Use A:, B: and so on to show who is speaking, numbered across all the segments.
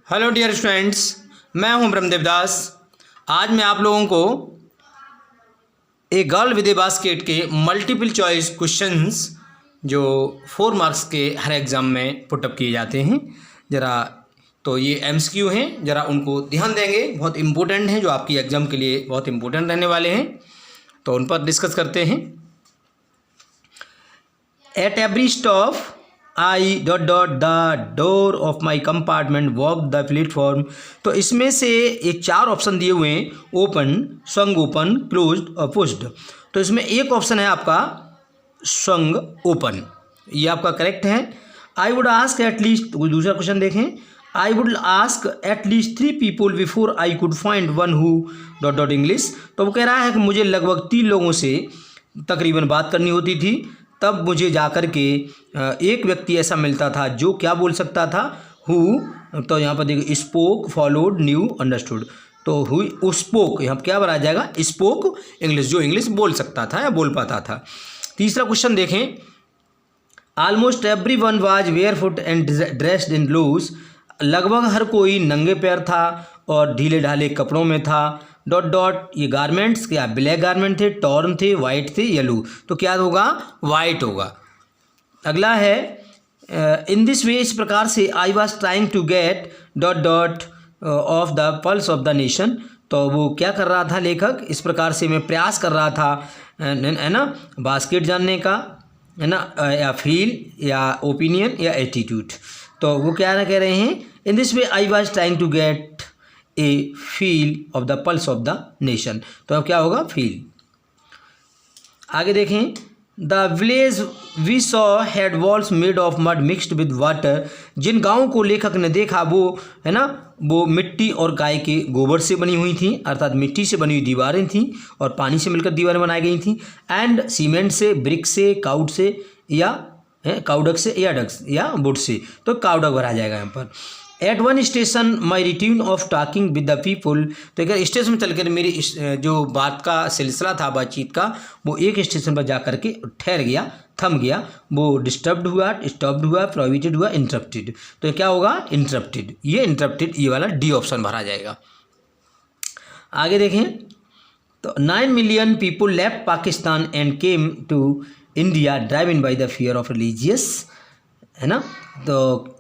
A: Hello dear students, मैं हूं ब्रह्मदेव दास। आज मैं आप लोगों को a girl with A basket के मल्टीपल चॉइस क्वेश्चंस जो 4 मार्क्स के हर एग्ज़ाम में पुटअप किए जाते हैं, ज़रा तो ये एमसीक्यू हैं, ज़रा उनको ध्यान देंगे, बहुत इम्पोर्टेंट हैं, जो आपकी एग्ज़ाम के लिए बहुत इम्पोर्टेंट रहने वाले हैं, तो उन पर डिस्कस करते हैं। At every stop I dot dot the door of my compartment walk the platform. तो इसमें से ये 4 ऑप्शन दिए हुए हैं, ओपन, स्वंग ओपन, क्लोज्ड और पुश्ड। तो इसमें एक ऑप्शन है आपका स्वंग ओपन, ये आपका करेक्ट है। I would ask at least, दूसरा क्वेश्चन देखें, I would ask at least 3 people before I could find one who dot dot English. तो वो कह रहा है कि मुझे लगभग 3 लोगों से तकरीबन बात करनी होती थी, तब मुझे जाकर के एक व्यक्ति ऐसा मिलता था जो क्या बोल सकता था, हु। तो यहाँ पर देखिए स्पोक, फॉलोड, न्यू, अंडरस्टूड। तो हु स्पोक, यहाँ क्या बनाया जाएगा, स्पोक इंग्लिश, जो इंग्लिश बोल सकता था या बोल पाता था। तीसरा क्वेश्चन देखें, almost everyone was where foot and dressed in loose. लगभग हर कोई नंगे पैर था और ढीले ढाले कपड़ों में था। डॉट डॉट, ये गारमेंट्स क्या ब्लैक गारमेंट थे, टॉर्न थे, वाइट थे, येलो। तो क्या होगा, वाइट होगा। अगला है इन दिस वे, इस प्रकार से I was trying to get dot dot of the pulse of the nation. तो वो क्या कर रहा था लेखक, इस प्रकार से मैं प्रयास कर रहा था, है ना, बास्केट जानने का, है ना, या फील या ओपिनियन या एटीट्यूड। तो वो क्या कह रहे हैं, in this way I was trying to get a feel of the pulse of the nation. तो अब क्या होगा, फील। आगे देखें, the village we saw had walls made of mud mixed with water. जिन गाँवों को लेखक ने देखा वो, है ना, वो मिट्टी और गाय के गोबर से बनी हुई थी, अर्थात मिट्टी से बनी हुई दीवारें थीं और पानी से मिलकर दीवारें बनाई गई थीं। एंड सीमेंट से, ब्रिक से, काउड से या काउडक से या डक्स या वुड से। तो काउडक भरा जाएगा यहाँ पर। At one station my routine of talking with the people. तो अगर स्टेशन में चलकर मेरी जो बात का सिलसिला था, बातचीत का, वो एक स्टेशन पर जा करके ठहर गया, थम गया। वो डिस्टर्ब्ड हुआ, स्टॉप्ड हुआ, प्रोहिबिटेड हुआ, इंटरप्टेड। तो क्या होगा, इंटरप्टेड। ये इंटरप्टेड, ये वाला डी ऑप्शन भरा जाएगा। आगे देखें, तो 9 million people left Pakistan and came to India driven by the fear of religious, है ना। तो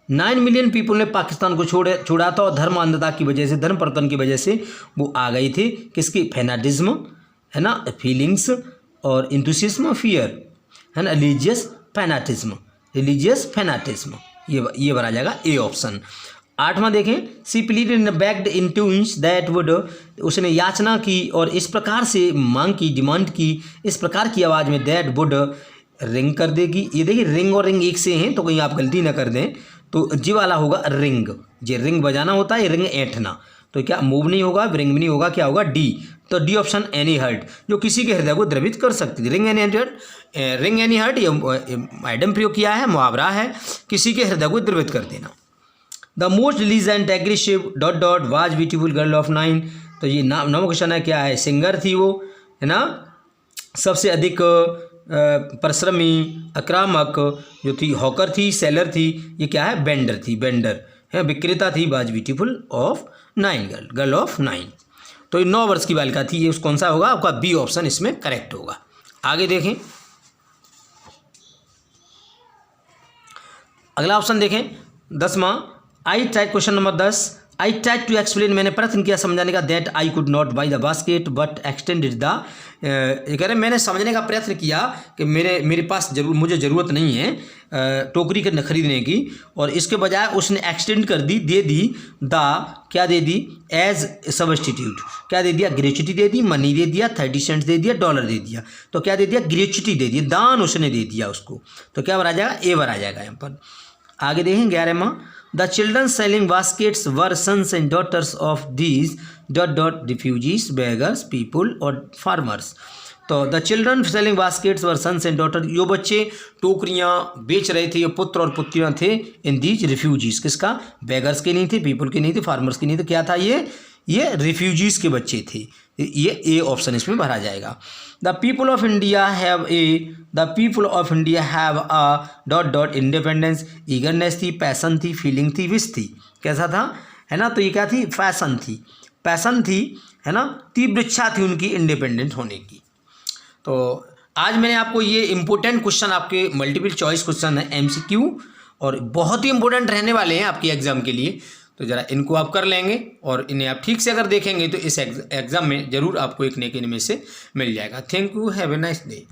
A: 9 मिलियन पीपल ने पाकिस्तान को छोड़ा था और धर्म अंधता की वजह से, धर्म परिवर्तन की वजह से वो आ गई थी। किसकी, फैनाटिज्म, है ना, फीलिंग्स और इंथुसिज्म, फियर, है ना, रिलीजियस फैनाटिज्म, रिलीजियस फैनाटिज्म। ये भरा जाएगा ए ऑप्शन। 8वां देखें, she pleaded begged in tunes that would. उसने याचना की और इस प्रकार से मांग की, डिमांड की, इस प्रकार की आवाज़ में, दैट वुड रिंग कर देगी। ये देखिए रिंग और रिंग एक से हैं, तो कहीं आप गलती ना कर दें। तो जी वाला होगा रिंग, जे रिंग बजाना होता है, रिंग ऐंठना। तो क्या मूव नहीं होगा, रिंग भी नहीं होगा, क्या होगा, डी। तो डी ऑप्शन, एनी हर्ट, जो किसी के हृदय को द्रवित कर सकती थी। Ring any hurt, ring any hurt, ये आइडम प्रयोग किया है, मुहावरा है, किसी के हृदय को द्रवित कर देना। The most diligent aggressive dot dot was beautiful girl of 9। तो ये नौ क्वेश्चन है, क्या है, सिंगर थी वो, है ना, सबसे अधिक परिश्रमी, आक्रामक जो थी, हॉकर थी, सेलर थी, ये क्या है, बेंडर थी, बेंडर है, विक्रेता थी, was beautiful of 9 girl of 9। तो ये 9 वर्ष की बालिका थी। ये कौन सा होगा आपका, बी ऑप्शन इसमें करेक्ट होगा। आगे देखें, अगला ऑप्शन देखें, 10वां, I tried, question number 10, I tried to explain, मैंने प्रयत्न किया समझाने का, that I could not buy the basket but extended the. कह रहे मैंने समझने का प्रयत्न किया कि मेरे पास मुझे ज़रूरत नहीं है टोकरी खरीदने की, और इसके बजाय उसने एक्सटेंड कर दी, दे दी द, क्या दे दी, एज सब्स्टिट्यूट, क्या दे दिया, ग्रेचुटी दे दी, मनी दे दिया, 30 सेंट्स दे दिया, डॉलर दे दिया। तो क्या दे दिया, ग्रेचुटी दे दिया, दान उसने दे दिया उसको। तो क्या भरा जाएगा, ए भरा जाएगा यहाँ पर। आगे देखें 11वां, the children selling baskets were sons and daughters of these dot dot refugees, beggars, people और फार्मर्स। तो the children selling baskets were sons and daughter, यो बच्चे टोकरियाँ बेच रहे थे, ये पुत्र और पुत्रियाँ थे, इन दीज रिफ्यूजीज, किसका, बेगर्स के नहीं थे, पीपल के नहीं थे, फार्मर्स के नहीं थे, क्या था ये रिफ्यूजीज के बच्चे थे। ये ए ऑप्शन इसमें भरा जाएगा। The people of India have a dot dot independence, eagerness थी, पैसन थी, फीलिंग थी, विश थी। कैसा था, है ना। तो ये क्या थी, पैसन थी, पैसन थी, है ना, तीव्र इच्छा थी उनकी इंडिपेंडेंट होने की। तो आज मैंने आपको ये इंपॉर्टेंट क्वेश्चन, आपके मल्टीपल चॉइस क्वेश्चन है एमसीक्यू, और बहुत ही इंपॉर्टेंट रहने वाले हैं आपकी एग्जाम के लिए। तो ज़रा इनको आप कर लेंगे और इन्हें आप ठीक से अगर देखेंगे तो इस एग्ज़ाम में ज़रूर आपको एक न एक इनमें से मिल जाएगा। Thank you, have a nice day.